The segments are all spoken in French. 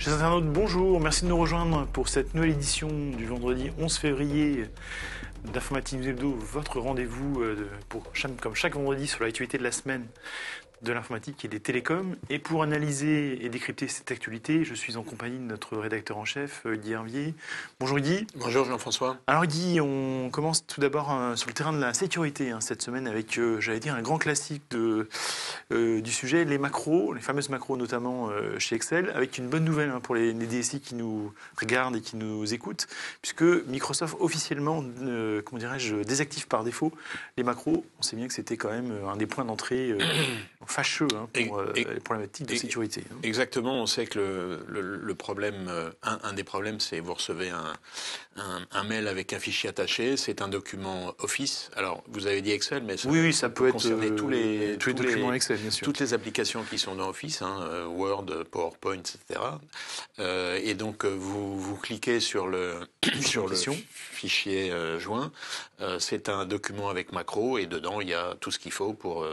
Chers internautes, bonjour, merci de nous rejoindre pour cette nouvelle édition du vendredi 11 février d'Informatique News Hebdo, votre rendez-vous comme chaque vendredi sur l'actualité de la semaine de l'informatique et des télécoms. Et pour analyser et décrypter cette actualité, je suis en compagnie de notre rédacteur en chef, Guy Hervier. Bonjour Guy. Bonjour Jean-François. Alors Guy, on commence tout d'abord sur le terrain de la sécurité cette semaine avec, j'allais dire, un grand classique du sujet, les macros, les fameuses macros notamment chez Excel, avec une bonne nouvelle pour les DSI qui nous regardent et qui nous écoutent, puisque Microsoft officiellement, désactive par défaut les macros. On sait bien que c'était quand même un des points d'entrée fâcheux pour les problématiques de sécurité. Exactement, on sait que le problème, un des problèmes, c'est vous recevez un mail avec un fichier attaché, c'est un document Office. Alors, vous avez dit Excel, mais ça peut concerner tous les documents Excel, bien sûr. Toutes les applications qui sont dans Office, Word, PowerPoint, etc. Et donc, vous cliquez sur le fichier joint. C'est un document avec macro et dedans, il y a tout ce qu'il faut pour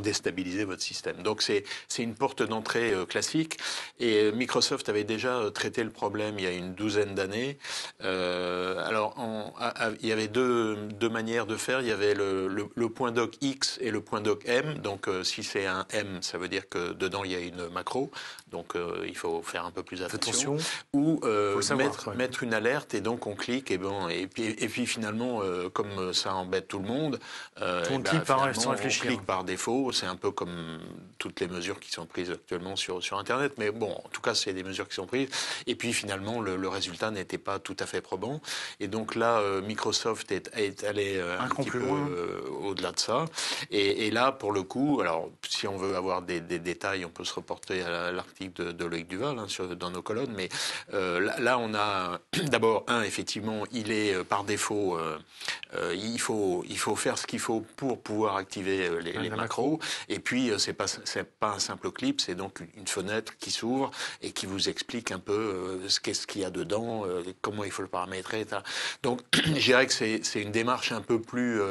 déstabiliser votre système. Donc, c'est une porte d'entrée classique. Et Microsoft avait déjà traité le problème il y a une douzaine d'années. Alors, il y avait deux manières de faire. Il y avait le point doc X et le point doc M. Donc, si c'est un M, ça veut dire que dedans, il y a une macro. Donc, il faut faire un peu plus attention. Ou mettre une alerte et donc on clique. Et puis finalement, comme ça embête tout le monde, on clique par défaut. C'est un peu comme toutes les mesures qui sont prises actuellement sur Internet. Mais bon, en tout cas, c'est des mesures qui sont prises. Et puis finalement, le résultat n'était pas tout à fait probant. Et donc là, Microsoft est allé un petit peu au-delà de ça. Et là, pour le coup, alors si on veut avoir des détails, on peut se reporter à l'article de Loïc Duval dans nos colonnes. Mais là, on a d'abord effectivement, il est par défaut, il faut faire ce qu'il faut pour pouvoir activer les macros. Et puis, c'est pas un simple clip, c'est donc une fenêtre qui s'ouvre et qui vous explique un peu ce qu'il y a dedans, comment il faut le paramétrer, etc. Donc, je dirais que c'est une démarche un peu plus,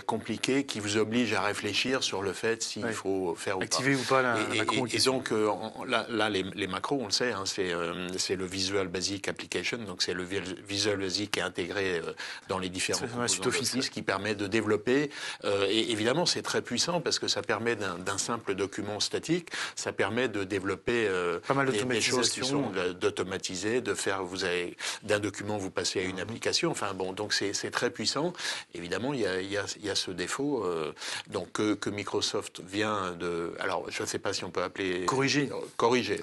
compliquée, qui vous oblige à réfléchir sur le fait s'il faut faire activer ou pas la macro. Et donc, là, les macros, on le sait, c'est le Visual Basic Application, donc c'est le Visual Basic qui est intégré dans les différents composants Office qui permet de développer. Et évidemment, c'est très puissant parce que ça permet d'un simple document statique, ça permet de développer des choses qui sont d'automatiser, de faire. D'un document, vous passez à une application. Enfin bon, donc c'est très puissant. Évidemment, il y a ce défaut donc que Microsoft vient de. Alors, je ne sais pas si on peut appeler corriger.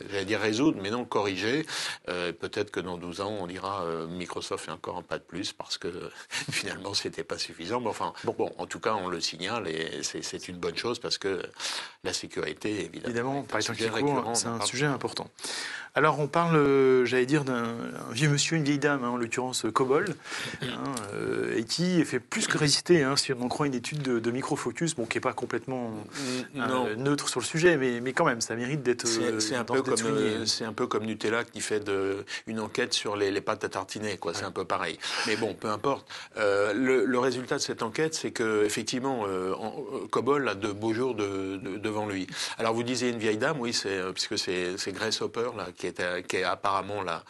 J'allais dire résoudre, mais non corriger. Peut-être que dans 12 ans, on dira Microsoft fait encore un pas de plus parce que finalement, c'était pas suffisant. Mais enfin, bon, en tout cas, on le signale et c'est une bonne chose parce que la sécurité, évidemment par exemple, c'est un sujet important. Alors, on parle, j'allais dire, d'un vieux monsieur, une vieille dame, en l'occurrence COBOL, et qui fait plus que résister, si on en croit une étude de Microfocus, qui n'est pas complètement neutre sur le sujet, mais quand même, ça mérite d'être c'est un peu comme Nutella qui fait une enquête sur les pâtes à tartiner, quoi. C'est un peu pareil. Mais bon, peu importe. Le résultat de cette enquête, c'est que effectivement, COBOL a de beaux jours devant lui. Alors, vous disiez une vieille dame, oui, puisque c'est Grace Hopper là, qui est apparemment là.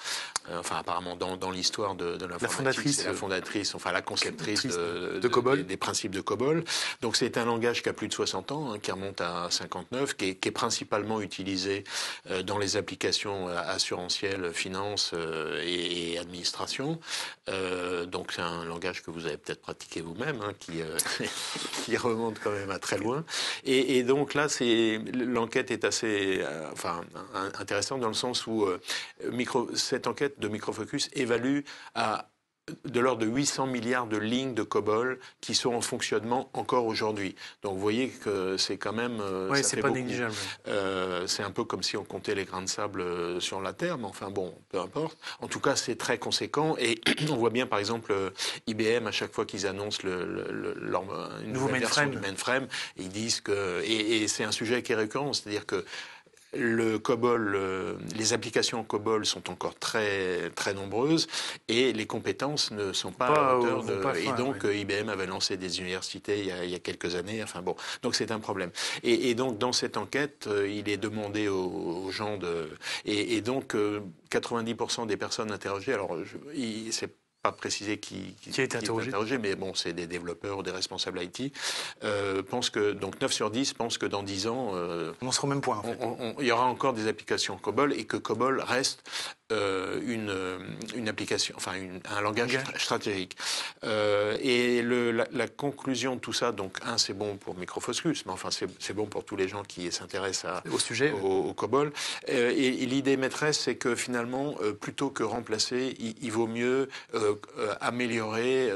Apparemment dans l'histoire de l'informatique, c'est la fondatrice, la conceptrice de COBOL. Des principes de COBOL. Donc c'est un langage qui a plus de 60 ans, qui remonte à 59, qui est principalement utilisé dans les applications assurantielles, finance et administration. Donc c'est un langage que vous avez peut-être pratiqué vous-même, qui remonte quand même à très loin. Et donc là, l'enquête est assez intéressante dans le sens où cette enquête de Microfocus évalue à de l'ordre de 800 milliards de lignes de COBOL qui sont en fonctionnement encore aujourd'hui. Donc vous voyez que c'est quand même... c'est pas négligeable. C'est un peu comme si on comptait les grains de sable sur la Terre, mais enfin bon, peu importe. En tout cas, c'est très conséquent et on voit bien par exemple IBM, à chaque fois qu'ils annoncent une nouvelle version du mainframe, ils disent que... Et c'est un sujet qui est récurrent, c'est-à-dire que le COBOL, les applications COBOL sont encore très, très nombreuses et les compétences ne sont pas à la hauteur et donc, IBM avait lancé des universités il y a quelques années. Enfin bon, donc c'est un problème. Et donc, dans cette enquête, il est demandé aux gens de... Et donc, 90% des personnes interrogées, alors, c'est pas précisé qui a été interrogé, mais bon, c'est des développeurs ou des responsables IT, pensent que, donc 9 sur 10 pensent que dans 10 ans, on en sera au même point. En fait. Il y aura encore des applications COBOL et que COBOL reste une application, enfin un langage stratégique. Et la conclusion de tout ça, donc c'est bon pour Micro Focus, mais enfin c'est bon pour tous les gens qui s'intéressent au sujet, au COBOL. Et l'idée maîtresse, c'est que finalement, plutôt que remplacer, il vaut mieux améliorer,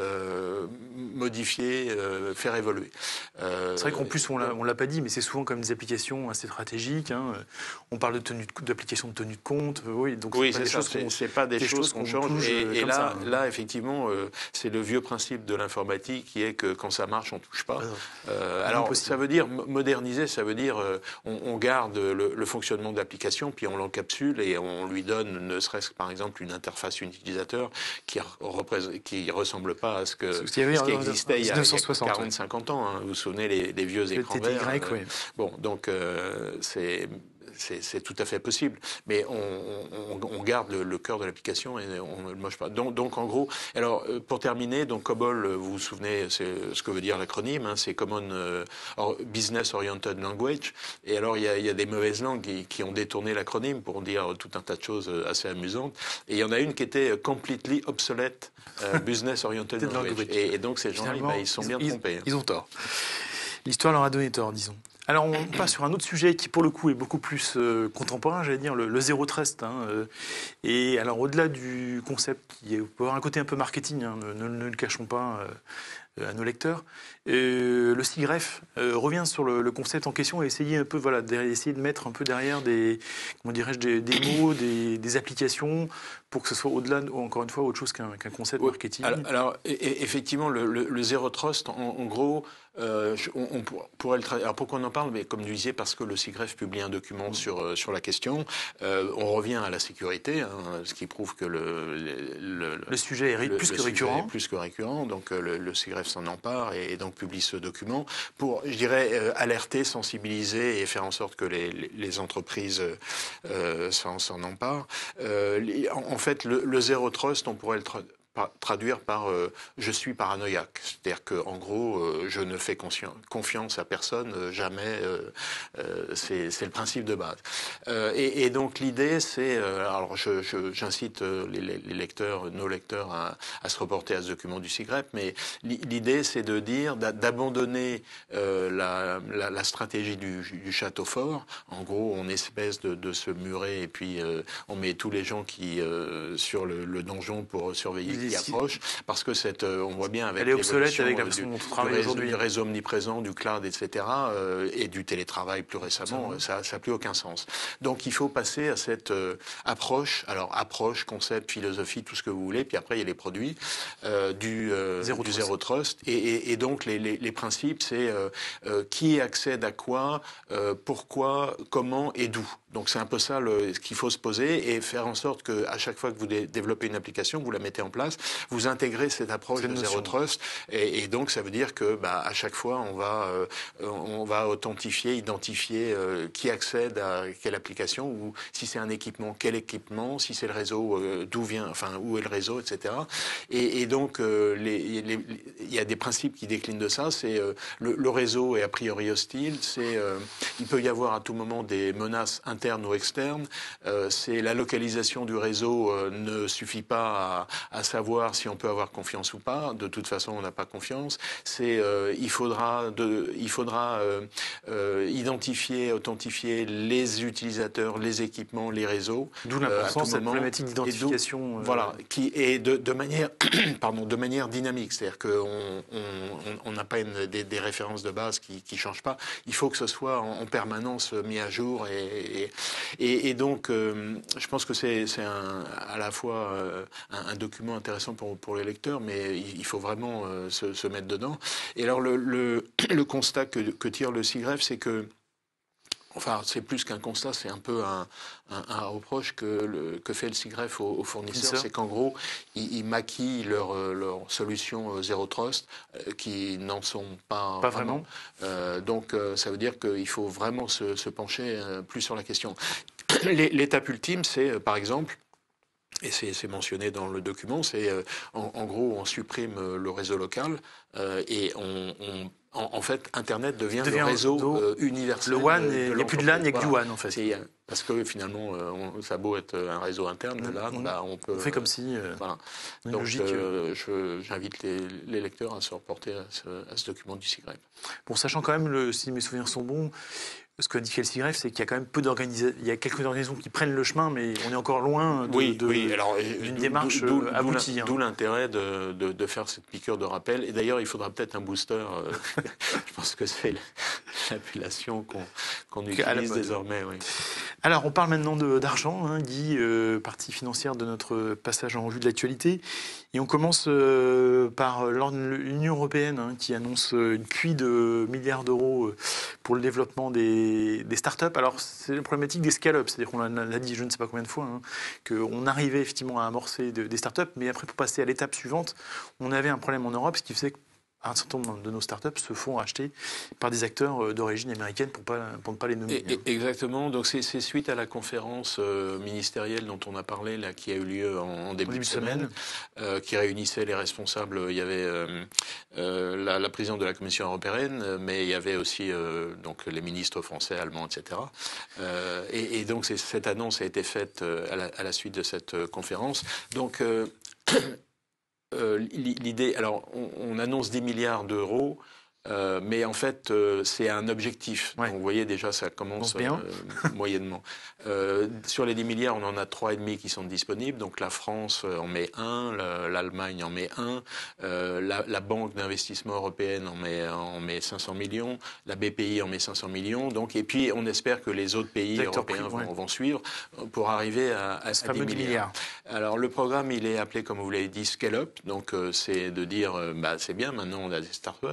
modifier, faire évoluer. C'est vrai qu'en plus, on l'a pas dit, mais c'est souvent comme des applications assez stratégiques. Hein. On parle d'applications de tenue de compte. Oui, donc c'est pas des choses qu'on change. Et là, ça, là, effectivement, c'est le vieux principe de l'informatique qui est que quand ça marche, on touche pas. Alors, ça veut dire moderniser, ça veut dire on garde le fonctionnement de l'application, puis on l'encapsule et on lui donne, ne serait-ce que par exemple, une interface utilisateur qui ressemble pas à ce qui existait il y a 40-50 ans. Hein. Vous vous souvenez les vieux écrans verts. Oui. Bon, donc c'est tout à fait possible, mais on garde le cœur de l'application et on ne le moche pas. Donc en gros, alors pour terminer, donc COBOL, vous vous souvenez, c'est ce que veut dire l'acronyme, hein, c'est Common Business Oriented Language. Et alors il y a des mauvaises langues qui ont détourné l'acronyme pour dire tout un tas de choses assez amusantes. Et il y en a une qui était completely obsolete Business Oriented Language. Et donc ces gens-là, ils sont bien trompés. Ils ont tort. L'histoire leur a donné tort, disons. Alors, on passe sur un autre sujet qui, pour le coup, est beaucoup plus contemporain, j'allais dire, le zéro trust. Hein, et alors, au-delà du concept qui peut avoir un côté un peu marketing, hein, ne le cachons pas à nos lecteurs, le SIGREF revient sur le concept en question et essayer un peu, d'essayer de mettre un peu derrière des mots, des applications, pour que ce soit au-delà, encore une fois, autre chose qu'un concept marketing. Alors effectivement, le zéro trust, en gros, on pourrait le traduire. Alors pourquoi on en parle? Mais comme je disais, parce que le SIGREF publie un document sur la question. On revient à la sécurité, hein, ce qui prouve que le sujet est plus que récurrent. Donc le SIGREF s'en empare et donc publie ce document pour, je dirais, alerter, sensibiliser et faire en sorte que les entreprises s'en emparent. En fait, le zéro trust, on pourrait le traduire par je suis paranoïaque. C'est-à-dire qu'en gros, je ne fais confiance à personne, jamais. C'est le principe de base. Et donc l'idée, c'est... alors j'incite les lecteurs, nos lecteurs, à se reporter à ce document du SIGREF, mais l'idée, c'est de dire, d'abandonner la stratégie du château fort. En gros, on espèce de se murer et puis on met tous les gens sur le donjon pour surveiller qui approche, parce que on voit bien avec elle est obsolète avec la façon dont on travaille aujourd'hui. Du réseau omniprésent, du cloud, etc., et du télétravail plus récemment, ça n'a plus aucun sens. Donc il faut passer à cette approche, alors approche, concept, philosophie, tout ce que vous voulez, puis après il y a les produits du zéro trust, et donc les principes, c'est qui accède à quoi, pourquoi, comment et d'où. Donc c'est un peu ça ce qu'il faut se poser et faire en sorte qu'à chaque fois que vous développez une application, vous la mettez en place, vous intégrez cette approche de zéro trust et donc ça veut dire que à chaque fois on va authentifier, identifier qui accède à quelle application ou si c'est un équipement, quel équipement, si c'est le réseau, d'où vient, enfin où est le réseau, etc. Et donc il y a des principes qui déclinent de ça. C'est le réseau est a priori hostile. Il peut y avoir à tout moment des menaces internes ou externes. C'est la localisation du réseau ne suffit pas à savoir si on peut avoir confiance ou pas. De toute façon, on n'a pas confiance. Il faudra identifier, authentifier les utilisateurs, les équipements, les réseaux. D'où l'importance de cette problématique d'identification. Voilà, qui est de manière, de manière dynamique. C'est-à-dire qu'on n'a pas des références de base qui ne changent pas. Il faut que ce soit en permanence mis à jour. Et donc, je pense que c'est à la fois un document intéressant pour les lecteurs, mais il faut vraiment se mettre dedans. Et alors, le constat que tire le SIGREF, c'est que enfin, c'est plus qu'un constat, c'est un peu un reproche que fait le SIGREF aux fournisseurs, c'est qu'en gros, ils maquillent leur solution Zero Trust, qui n'en sont pas vraiment. Donc, ça veut dire qu'il faut vraiment se pencher plus sur la question. L'étape ultime, c'est, par exemple, et c'est mentionné dans le document, c'est en gros, on supprime le réseau local et en fait, Internet devient le réseau universel. Le WAN, il n'y a plus de LAN, il n'y a que du WAN, en fait. Parce que finalement, ça a beau être un réseau interne, là, on fait comme si... voilà. Donc, j'invite les lecteurs à se reporter à ce document du SIGREF. Bon, sachant quand même, si mes souvenirs sont bons, ce que dit le SIGREF, c'est qu'il y a quand même peu d'organisations. Il y a quelques organisations qui prennent le chemin, mais on est encore loin d'une démarche aboutie. D'où l'intérêt de faire cette piqûre de rappel. Et d'ailleurs, il faudra peut-être un booster. Je pense que c'est l'appellation qu'on utilise désormais. Oui. Alors, on parle maintenant d'argent, Guy, partie financière de notre passage en revue de l'actualité. Et on commence par l'Union européenne, qui annonce une pluie de milliards d'euros pour le développement des startups. Alors, c'est la problématique des scale-up, c'est-à-dire qu'on l'a dit je ne sais pas combien de fois, qu'on arrivait effectivement à amorcer des startups, mais après, pour passer à l'étape suivante, on avait un problème en Europe, ce qui faisait que un certain nombre de nos startups se font acheter par des acteurs d'origine américaine pour ne pas les nommer. Exactement. Donc c'est suite à la conférence ministérielle dont on a parlé là, qui a eu lieu en début de semaine, qui réunissait les responsables. Il y avait la présidente de la Commission européenne, mais il y avait aussi donc les ministres français, allemands, etc. Et donc cette annonce a été faite à la suite de cette conférence. Donc l'idée, alors on annonce 10 milliards d'euros, mais en fait c'est un objectif. Ouais. Donc, vous voyez déjà ça commence moyennement. Sur les 10 milliards, on en a 3,5 qui sont disponibles. Donc la France en met 1, l'Allemagne en met 1, la Banque d'investissement européenne en met 500 millions, la BPI en met 500 millions. Donc, et puis on espère que les autres pays européens vont suivre pour arriver à 10 milliards. Alors le programme, il est appelé, comme vous l'avez dit, Scale Up. Donc c'est de dire, c'est bien, maintenant on a des startups.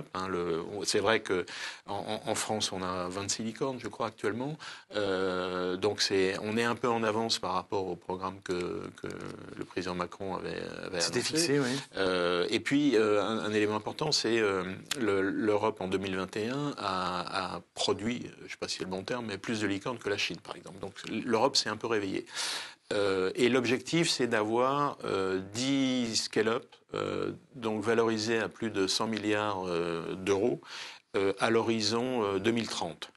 C'est vrai qu'en France, on a 26 licornes, je crois, actuellement. Donc on est un peu en avance par rapport au programme que le président Macron avait annoncé. C'était fixé, oui. Et puis, un élément important, c'est l'Europe, en 2021, a produit, je ne sais pas si c'est le bon terme, mais plus de licornes que la Chine, par exemple. Donc l'Europe s'est un peu réveillée. Et l'objectif, c'est d'avoir 10 scale-up, donc valorisés à plus de 100 milliards d'euros à l'horizon 2030.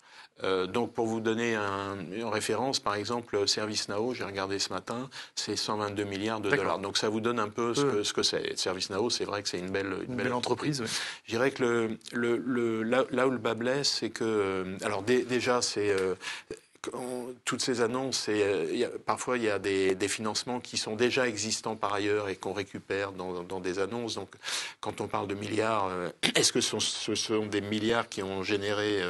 Donc pour vous donner une référence, par exemple, ServiceNow, j'ai regardé ce matin, c'est 122 milliards de dollars. Donc ça vous donne un peu ce que c'est. ServiceNow, c'est vrai que c'est une belle entreprise. Oui. Je dirais que là où le bas blesse, c'est que... alors déjà, c'est... toutes ces annonces, parfois il y a des financements qui sont déjà existants par ailleurs et qu'on récupère dans des annonces. Donc quand on parle de milliards, est-ce que ce sont des milliards qui ont généré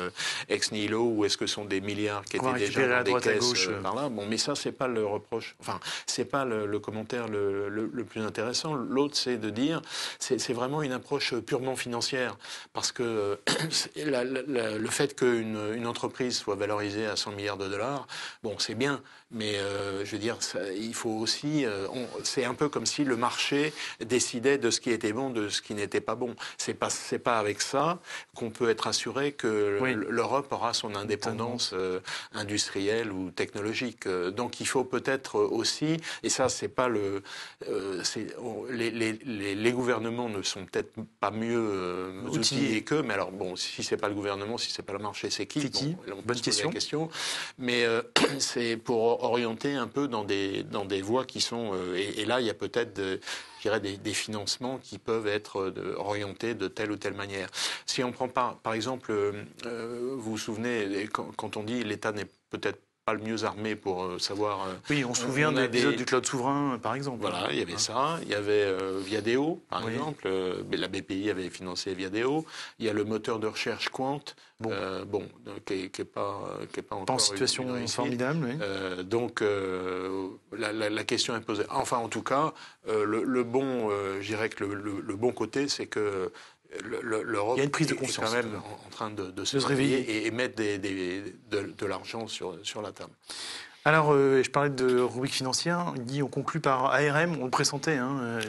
ex nihilo ou est-ce que ce sont des milliards qui étaient déjà dans des caisses par là? Bon, mais ça, c'est pas le reproche. Enfin, c'est pas le commentaire le plus intéressant. L'autre, c'est de dire, c'est vraiment une approche purement financière. Parce que le fait qu'une entreprise soit valorisée à 100 milliards de dollars, bon, c'est bien, mais je veux dire, il faut aussi... c'est un peu comme si le marché décidait de ce qui était bon, de ce qui n'était pas bon. C'est pas avec ça qu'on peut être assuré que l'Europe aura son indépendance industrielle ou technologique. Donc il faut peut-être aussi, et ça c'est pas les gouvernements ne sont peut-être pas mieux outillés qu'eux, mais alors bon, si c'est pas le gouvernement, si c'est pas le marché, c'est qui? Bonne question. Mais c'est pour orienter un peu dans des voies qui sont... et là, il y a peut-être, je dirais, des financements qui peuvent être orientés de telle ou telle manière. Si on prend par exemple, vous vous souvenez, quand on dit l'État n'est peut-être pas le mieux armé pour savoir... oui, on se souvient de l'épisode du cloud souverain, par exemple. Voilà, il y avait ça. Il y avait Viadeo, par exemple. La BPI avait financé Viadeo. Il y a le moteur de recherche Quant, qui est pas encore en situation formidable. Oui. Donc, la question est posée. Enfin, en tout cas, je dirais que le bon côté, c'est que l'Europe il y a une prise de conscience, est quand même en train de se réveiller et mettre de l'argent sur la table. Alors, je parlais de rubrique financière. Guy, on conclut par ARM, on le pressentait, hein,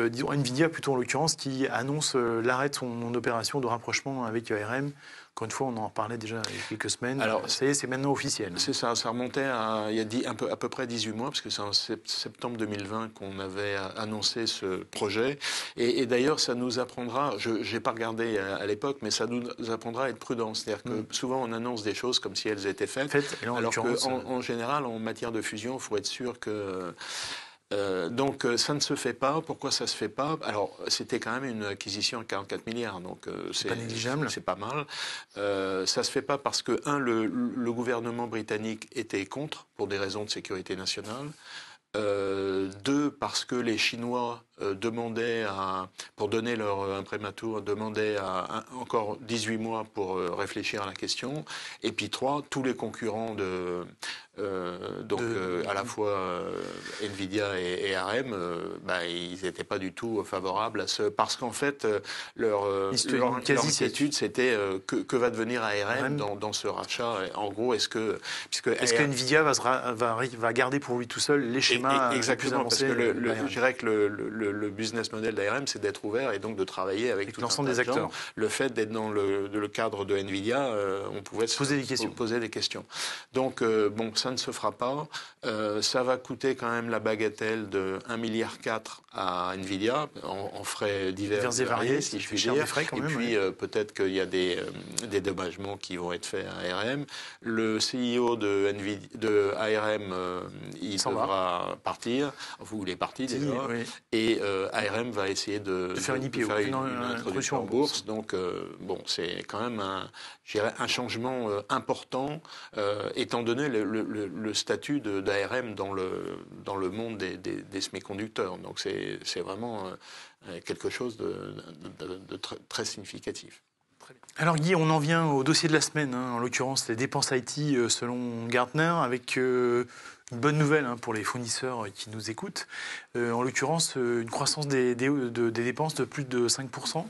disons Nvidia plutôt en l'occurrence, qui annonce l'arrêt de son opération de rapprochement avec ARM. Encore une fois, on en parlait déjà il y a quelques semaines. Alors, ça y est, c'est maintenant officiel. C'est ça, ça remontait à, il y a à peu près 18 mois, parce que c'est en septembre 2020 qu'on avait annoncé ce projet. Et d'ailleurs, ça nous apprendra, je n'ai pas regardé à l'époque, mais ça nous apprendra à être prudent. C'est-à-dire que souvent, on annonce des choses comme si elles étaient faites, alors qu'en général, en matière de fusion, il faut être sûr que... donc ça ne se fait pas. Pourquoi ça se fait pas? Alors c'était quand même une acquisition à 44 milliards, donc c'est pas négligeable. C'est pas mal. Ça se fait pas parce que le gouvernement britannique était contre pour des raisons de sécurité nationale. Deux, parce que les Chinois demandaient pour donner leur imprimatur, demandaient encore 18 mois pour réfléchir à la question. Et puis trois, tous les concurrents à la fois Nvidia et ARM, ils n'étaient pas du tout favorables à ce... Parce qu'en fait, leur inquiétude, c'était que va devenir ARM dans ce rachat. En gros, est-ce que Nvidia va garder pour lui tout seul les schémas exactement, plus avancés? Parce que je dirais que le business model d'ARM, c'est d'être ouvert et donc de travailler avec l'ensemble des acteurs. Le fait d'être dans le cadre de Nvidia, on pouvait se poser des questions. Donc, ça ne se fera pas. Ça va coûter quand même la bagatelle de 1,4 milliard à Nvidia, en frais divers et variés, si je puis dire. Et puis, peut-être qu'il y a des dédommagements qui vont être faits à ARM. Le CEO de ARM, il devra partir. Il est parti déjà. Oui. Et ARM va essayer de faire une IPO, une introduction en bourse. Donc, c'est quand même un changement important, étant donné le statut d'ARM dans le monde des semi-conducteurs. Donc c'est vraiment quelque chose de très significatif. Alors Guy, on en vient au dossier de la semaine, en l'occurrence les dépenses IT selon Gartner, avec une bonne nouvelle pour les fournisseurs qui nous écoutent. En l'occurrence, une croissance des dépenses de plus de 5%.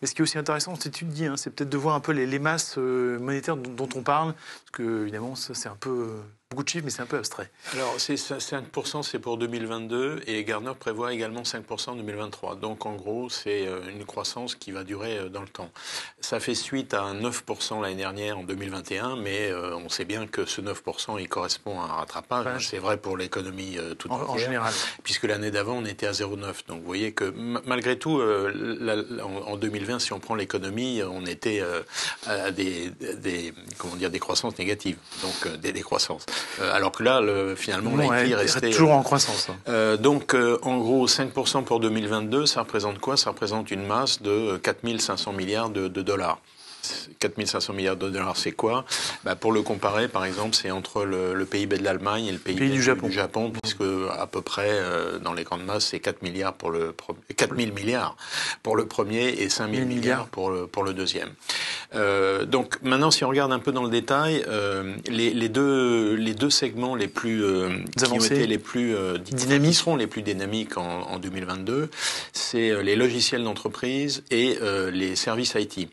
Mais ce qui est aussi intéressant, c'est tu dis, c'est peut-être de voir un peu les masses monétaires dont on parle, parce que évidemment, ça c'est un peu beaucoup de chiffres, mais c'est un peu abstrait. Alors 5%, c'est pour 2022, et Gartner prévoit également 5% en 2023. Donc en gros, c'est une croissance qui va durer dans le temps. Ça fait suite à un 9% l'année dernière en 2021, mais on sait bien que ce 9%, il correspond à un rattrapage. C'est vrai pour l'économie toute entière, en général. Puisque l'année d'avant, on était à 0,9. Donc vous voyez que malgré tout, en 2020, si on prend l'économie, on était à des croissances négatives, donc des décroissances. Alors que là, finalement, l'IT restait toujours en croissance. Donc, en gros, 5% pour 2022, ça représente quoi? Ça représente une masse de 4 500 milliards de dollars. 4 500 milliards de dollars, c'est quoi? Pour le comparer, par exemple, c'est entre le PIB de l'Allemagne et le PIB du Japon, puisque à peu près, dans les grandes masses, c'est 4 000 milliards pour le premier et 5 000 milliards pour le deuxième. Donc maintenant, si on regarde un peu dans le détail, les deux segments les plus qui ont été les plus dynamiques, qui seront les plus dynamiques en 2022, c'est les logiciels d'entreprise et les services IT.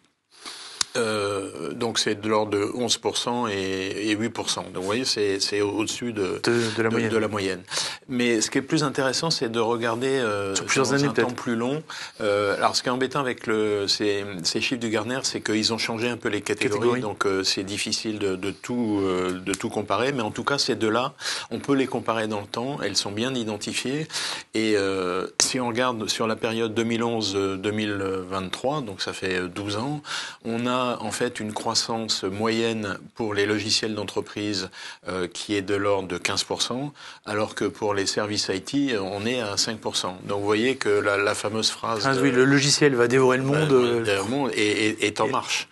Donc c'est de l'ordre de 11% et 8%. Donc vous voyez, c'est au-dessus de la moyenne. Mais ce qui est plus intéressant, c'est de regarder sur un temps plus long. Alors ce qui est embêtant avec ces chiffres du Gartner, c'est qu'ils ont changé un peu les catégories. Donc c'est difficile de tout comparer. Mais en tout cas, ces deux-là, on peut les comparer dans le temps. Elles sont bien identifiées. Et si on regarde sur la période 2011-2023, donc ça fait 12 ans, on a en fait une croissance moyenne pour les logiciels d'entreprise qui est de l'ordre de 15%, alors que pour les services IT, on est à 5%. Donc vous voyez que la fameuse phrase... oui, le logiciel va dévorer le monde. Est en marche.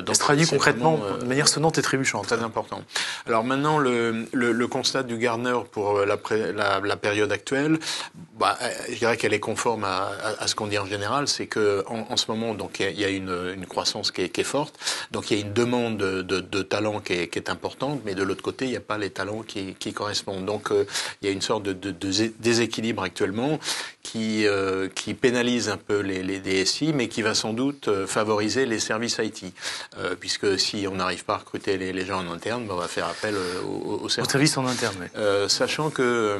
Donc, se traduit concrètement de manière sonnante et trébuchante. Très important. Alors maintenant, le constat du Gartner pour la période actuelle, je dirais qu'elle est conforme à ce qu'on dit en général, c'est que en ce moment, donc il y a une croissance qui est est forte. Donc il y a une demande de talents qui est importante, mais de l'autre côté, il n'y a pas les talents qui correspondent. Donc il y a une sorte de déséquilibre actuellement qui pénalise un peu les DSI, mais qui va sans doute favoriser les services IT. Puisque si on n'arrive pas à recruter les gens en interne, on va faire appel aux services en interne. Oui. Sachant que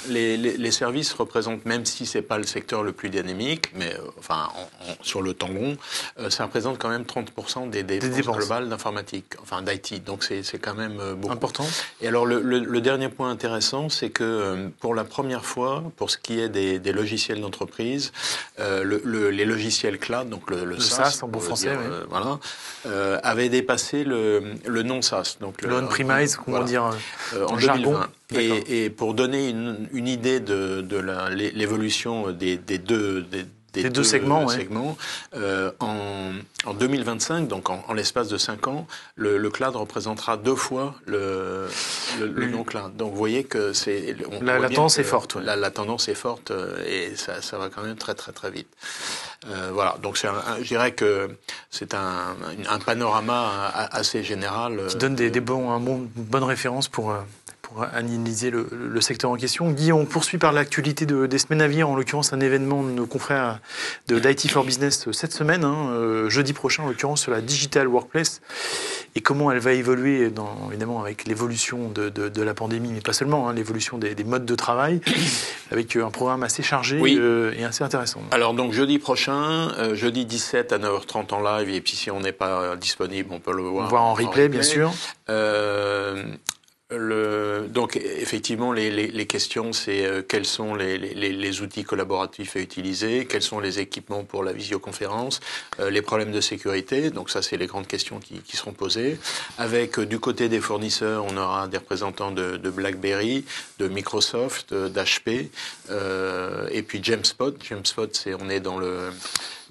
les services représentent, même si c'est pas le secteur le plus dynamique, mais sur le temps long, ça représente quand même 30% des dépenses globales d'informatique, d'IT. Donc c'est quand même beaucoup. Important. Et alors le dernier point intéressant, c'est que pour la première fois, pour ce qui est des logiciels d'entreprise, les logiciels cloud, donc le SaaS en bon français, avait dépassé le non SaaS, donc le on-premise, comment dire en jargon. 2020. Et pour donner une idée de l'évolution des deux segments, en 2025, donc en l'espace de 5 ans, le cloud représentera 2 fois le non-cloud. Donc vous voyez que la tendance est forte. Ouais. La tendance est forte et ça va quand même très très très vite. Voilà, donc je dirais que c'est un panorama assez général. Qui donne une bonne référence pour analyser le secteur en question. Guy, on poursuit par l'actualité des semaines à venir, en l'occurrence un événement de nos confrères d'IT for Business cette semaine, jeudi prochain en l'occurrence, sur la Digital Workplace et comment elle va évoluer évidemment avec l'évolution de la pandémie, mais pas seulement, l'évolution des modes de travail, avec un programme assez chargé et assez intéressant. Alors donc jeudi prochain, jeudi 17 à 9h30 en live, et puis si on n'est pas disponible, on peut le voir en replay, bien sûr. Donc effectivement, les questions, c'est quels sont les outils collaboratifs à utiliser, quels sont les équipements pour la visioconférence, les problèmes de sécurité. Donc ça, c'est les grandes questions qui seront posées. Avec du côté des fournisseurs, on aura des représentants de BlackBerry, de Microsoft, d'HP, et puis Jamspot. Jamspot, on est dans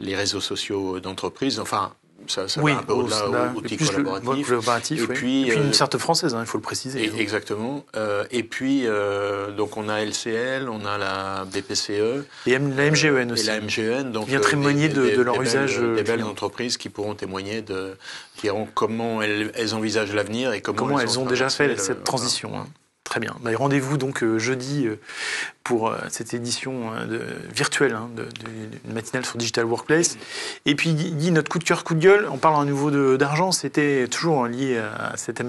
les réseaux sociaux d'entreprise. Enfin, ça va un peu au-delà, outils collaboratifs. Et puis une carte française, il faut le préciser. Exactement. Et puis, donc on a LCL, on a la BPCE. Et la MGEN aussi. Et la MGEN. Donc, vient témoigner de leur usage. Des belles entreprises qui pourront témoigner comment elles envisagent l'avenir et comment elles ont déjà fait cette transition. Très bien. Rendez-vous donc jeudi pour cette édition virtuelle d'une matinale sur Digital Workplace. Et puis Guy, notre coup de cœur, coup de gueule, on parle à nouveau d'argent, c'était toujours lié à cet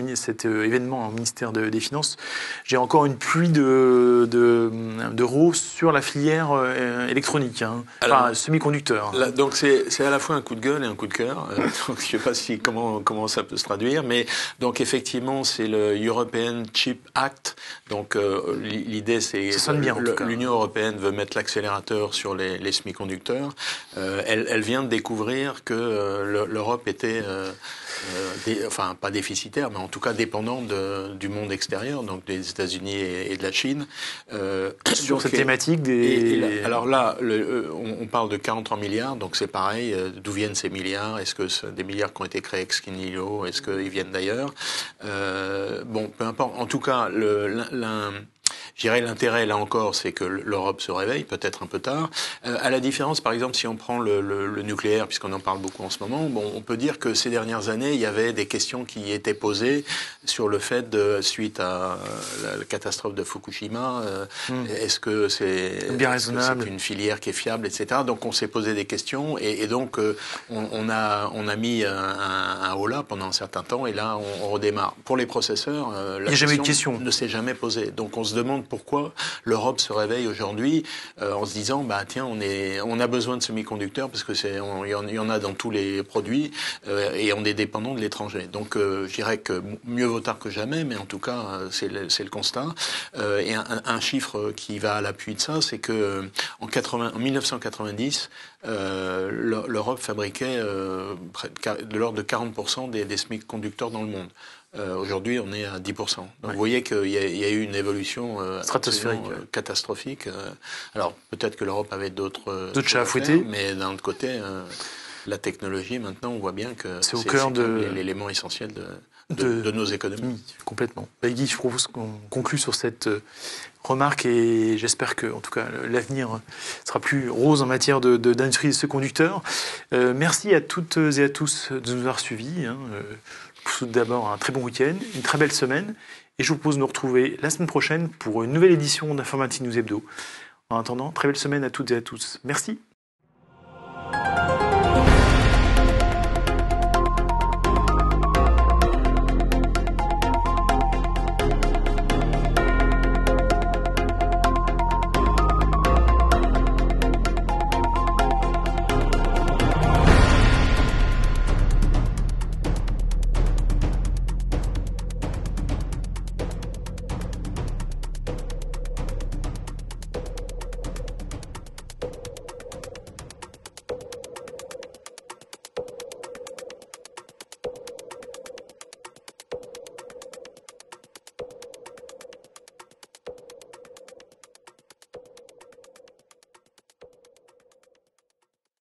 événement au ministère des Finances. J'ai encore une pluie d'euros sur la filière électronique, semi-conducteur. Donc c'est à la fois un coup de gueule et un coup de cœur. Donc je ne sais pas comment ça peut se traduire, mais donc effectivement c'est le European Chip Act. Donc l'idée c'est l'Union européenne veut mettre l'accélérateur sur les semi-conducteurs. Elle vient de découvrir que l'Europe était pas déficitaire, mais en tout cas dépendante du monde extérieur, donc des États-Unis et de la Chine. Sur cette thématique alors là, on parle de 43 milliards, donc c'est pareil. D'où viennent ces milliards? Est-ce que c'est des milliards qui ont été créés ex nihilo? Est-ce qu'ils viennent d'ailleurs? Peu importe. En tout cas, je dirais l'intérêt, là encore, c'est que l'Europe se réveille, peut-être un peu tard. À la différence, par exemple, si on prend le nucléaire, puisqu'on en parle beaucoup en ce moment, on peut dire que ces dernières années, il y avait des questions qui étaient posées sur le fait suite à la catastrophe de Fukushima, est-ce que c'est une filière qui est fiable, etc. Donc on s'est posé des questions et donc on a mis un holà pendant un certain temps et là on redémarre. Pour les processeurs, la question ne s'est jamais posée. Donc on se demande pourquoi l'Europe se réveille aujourd'hui en se disant tiens, on a besoin de semi-conducteurs parce que il y en a dans tous les produits et on est dépendant de l'étranger. Donc je dirais que mieux vaut tard que jamais, mais en tout cas c'est le constat. Et un chiffre qui va à l'appui de ça, c'est que en 1990 l'Europe fabriquait de l'ordre de 40% des semi-conducteurs dans le monde. Aujourd'hui, on est à 10%. Donc, vous voyez qu'il y a eu une évolution stratosphérique, catastrophique. Alors, peut-être que l'Europe avait d'autres chats à fouetter, mais d'un autre côté, La technologie, maintenant, on voit bien que c'est au cœur de l'élément essentiel de nos économies. Complètement. Guy, je propose qu'on conclue sur cette remarque et j'espère que, en tout cas, l'avenir sera plus rose en matière d'industrie de ce conducteur. Merci à toutes et à tous de nous avoir suivis. D'abord, un très bon week-end, une très belle semaine et je vous propose de nous retrouver la semaine prochaine pour une nouvelle édition d'Informatique News Hebdo. En attendant, très belle semaine à toutes et à tous. Merci.